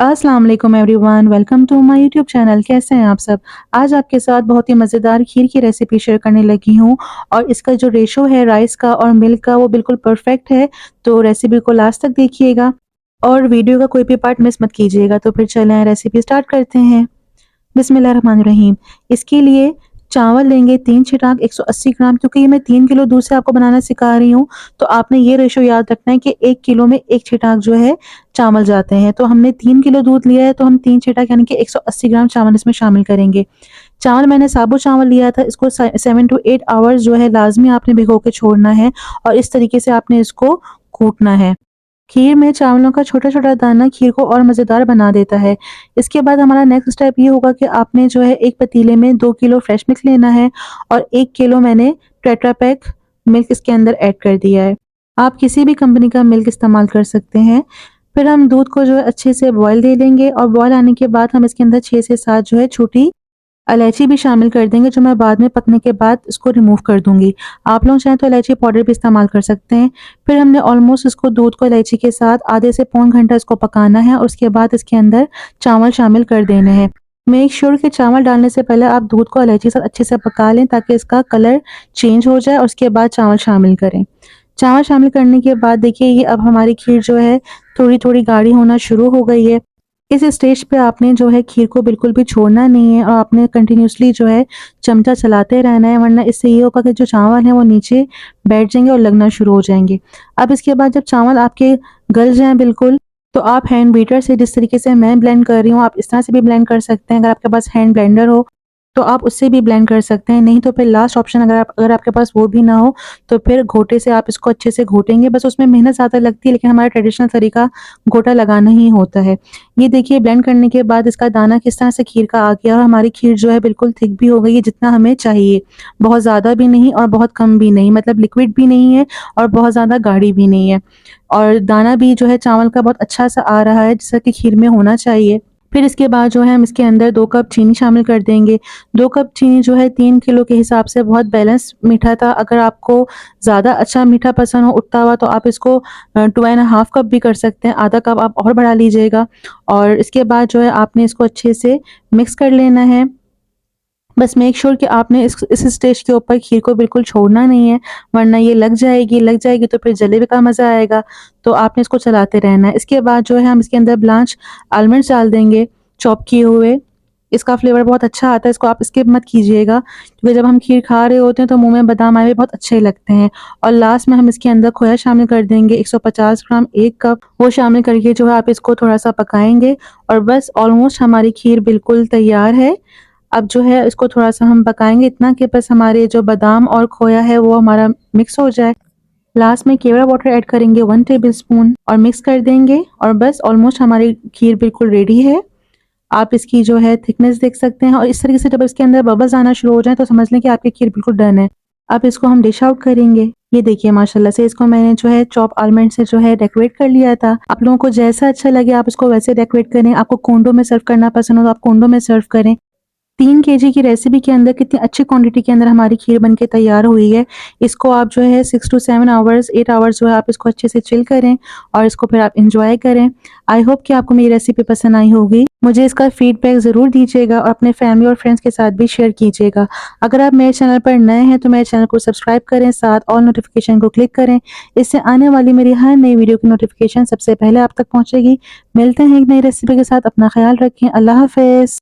अस्सलाम वालेकुम everyone, welcome to my YouTube channel. कैसे हैं आप सब? आज आपके साथ बहुत ही मज़ेदार खीर की रेसिपी शेयर करने लगी हूँ और इसका जो रेशो है राइस का और मिल्क का वो बिल्कुल परफेक्ट है। तो रेसिपी को लास्ट तक देखिएगा और वीडियो का कोई भी पार्ट मिस मत कीजिएगा। तो फिर चलें रेसिपी स्टार्ट करते हैं। बिस्मिल्लाहिर्रहमानिर्रहीम। इसके लिए चावल लेंगे 3 छिटाक 180 ग्राम, क्योंकि ये मैं 3 किलो दूध से आपको बनाना सिखा रही हूँ, तो आपने ये रेशो याद रखना है कि 1 किलो में 1 छिटाक जो है चावल जाते हैं। तो हमने 3 किलो दूध लिया है, तो हम 3 छिटाक यानी कि 180 ग्राम चावल इसमें शामिल करेंगे। चावल मैंने साबुत चावल लिया था, इसको 7 टू 8 आवर्स जो है लाज़मी आपने भिगो के छोड़ना है और इस तरीके से आपने इसको कूटना है। खीर में चावलों का छोटा-छोटा दाना खीर को और मज़ेदार बना देता है। इसके बाद हमारा नेक्स्ट स्टेप ये होगा कि आपने जो है एक पतीले में 2 किलो फ्रेश मिल्क लेना है और 1 किलो मैंने टेट्रा पैक मिल्क इसके अंदर ऐड कर दिया है। आप किसी भी कंपनी का मिल्क इस्तेमाल कर सकते हैं। फिर हम दूध को जो है अच्छे से बॉयल दे लेंगे और बॉयल आने के बाद हम इसके अंदर 6 से 7 जो है छोटी इलायची भी शामिल कर देंगे, जो मैं बाद में पकने के बाद इसको रिमूव कर दूँगी। आप लोग चाहें तो इलायची पाउडर भी इस्तेमाल कर सकते हैं। फिर हमने ऑलमोस्ट इसको दूध को इलायची के साथ आधे से पौन घंटा इसको पकाना है और उसके बाद इसके अंदर चावल शामिल कर देने हैं। मेक श्योर कि चावल डालने से पहले आप दूध को इलायची के साथ अच्छे से पका लें, ताकि इसका कलर चेंज हो जाए और उसके बाद चावल शामिल करें। चावल शामिल करने के बाद देखिए ये अब हमारी खीर जो है थोड़ी-थोड़ी गाढ़ी होना शुरू हो गई है। इस स्टेज पे आपने जो है खीर को बिल्कुल भी छोड़ना नहीं है और आपने कंटिन्यूअसली जो है चमचा चलाते रहना है, वरना इससे ये होगा कि जो चावल हैं वो नीचे बैठ जाएँगे और लगना शुरू हो जाएँगे। अब इसके बाद जब चावल आपके गल जाएँ बिल्कुल, तो आप हैंड बीटर से, जिस तरीके से मैं ब्लेंड कर रही हूँ, आप इस तरह से भी ब्लेंड कर सकते हैं। अगर आपके पास हैंड ब्लेंडर हो तो आप उससे भी ब्लेंड कर सकते हैं, नहीं तो फिर लास्ट ऑप्शन अगर आपके पास वो भी ना हो तो फिर घोटे से आप इसको अच्छे से घोटेंगे। बस उसमें मेहनत ज़्यादा लगती है, लेकिन हमारा ट्रेडिशनल तरीका घोटा लगाना ही होता है। ये देखिए ब्लेंड करने के बाद इसका दाना किस तरह से खीर का आ गया और हमारी खीर जो है बिल्कुल थिक भी हो गई है, जितना हमें चाहिए। बहुत ज़्यादा भी नहीं और बहुत कम भी नहीं, मतलब लिक्विड भी नहीं है और बहुत ज़्यादा गाढ़ी भी नहीं है। और दाना भी जो है चावल का बहुत अच्छा-सा आ रहा है, जैसा कि खीर में होना चाहिए। फिर इसके बाद जो है हम इसके अंदर 2 कप चीनी शामिल कर देंगे। 2 कप चीनी जो है 3 किलो के हिसाब से बहुत बैलेंस मीठा था। अगर आपको ज़्यादा अच्छा मीठा पसंद हो उठता हुआ, तो आप इसको 2 एंड हाफ कप भी कर सकते हैं, आधा कप आप और बढ़ा लीजिएगा। और इसके बाद जो है आपने इसको अच्छे से मिक्स कर लेना है। बस मेक श्योर कि आपने इस स्टेज के ऊपर खीर को बिल्कुल छोड़ना नहीं है, वरना ये लग जाएगी तो फिर जलेबी का मज़ा आएगा। तो आपने इसको चलाते रहना है। इसके बाद जो है हम इसके अंदर ब्लांच आलमंड्स डाल देंगे, चॉप किए हुए। इसका फ्लेवर बहुत अच्छा आता है, इसको आप स्किप मत कीजिएगा, क्योंकि जब हम खीर खा रहे होते हैं तो मुँह में बादाम आए हुए बहुत अच्छे लगते हैं। और लास्ट में हम इसके अंदर खोया शामिल कर देंगे 150 ग्राम, 1 कप, वो शामिल करके जो है आप इसको थोड़ा-सा पकाएँगे और बस ऑलमोस्ट हमारी खीर बिल्कुल तैयार है। अब जो है इसको थोड़ा-सा हम पकाएँगे, इतना कि बस हमारे जो बादाम और खोया है वो हमारा मिक्स हो जाए। लास्ट में केवड़ा वाटर ऐड करेंगे 1 टेबलस्पून और मिक्स कर देंगे और बस ऑलमोस्ट हमारी खीर बिल्कुल रेडी है। आप इसकी जो है थिकनेस देख सकते हैं और इस तरीके से जब इसके अंदर बबल्स आना शुरू हो जाएँ तो समझ लें कि आपकी खीर बिल्कुल डन है। अब इसको हम डिश आउट करेंगे। ये देखिए माशाल्लाह से इसको मैंने जो है चॉप आलमंड से जो है डेकोरेट कर लिया था। आप लोगों को जैसा अच्छा लगे आप इसको वैसे डेकोरेट करें। आपको कोंडों में सर्व करना पसंद हो तो आप कोंडों में सर्व करें। 3 केजी की रेसिपी के अंदर कितनी अच्छी क्वांटिटी के अंदर हमारी खीर बनके तैयार हुई है। इसको आप जो है 6 टू 7 आवर्स 8 आवर्स जो है आप इसको अच्छे से चिल करें और इसको फिर आप एन्जॉय करें। आई होप कि आपको मेरी रेसिपी पसंद आई होगी। मुझे इसका फीडबैक ज़रूर दीजिएगा और अपने फैमिली और फ्रेंड्स के साथ भी शेयर कीजिएगा। अगर आप मेरे चैनल पर नए हैं तो मेरे चैनल को सब्सक्राइब करें, साथ ऑल नोटिफिकेशन को क्लिक करें। इससे आने वाली मेरी हर नई वीडियो की नोटिफिकेशन सबसे पहले आप तक पहुँचेगी। मिलते हैं एक नई रेसिपी के साथ, अपना ख्याल रखें। अल्लाह हाफ़िज़।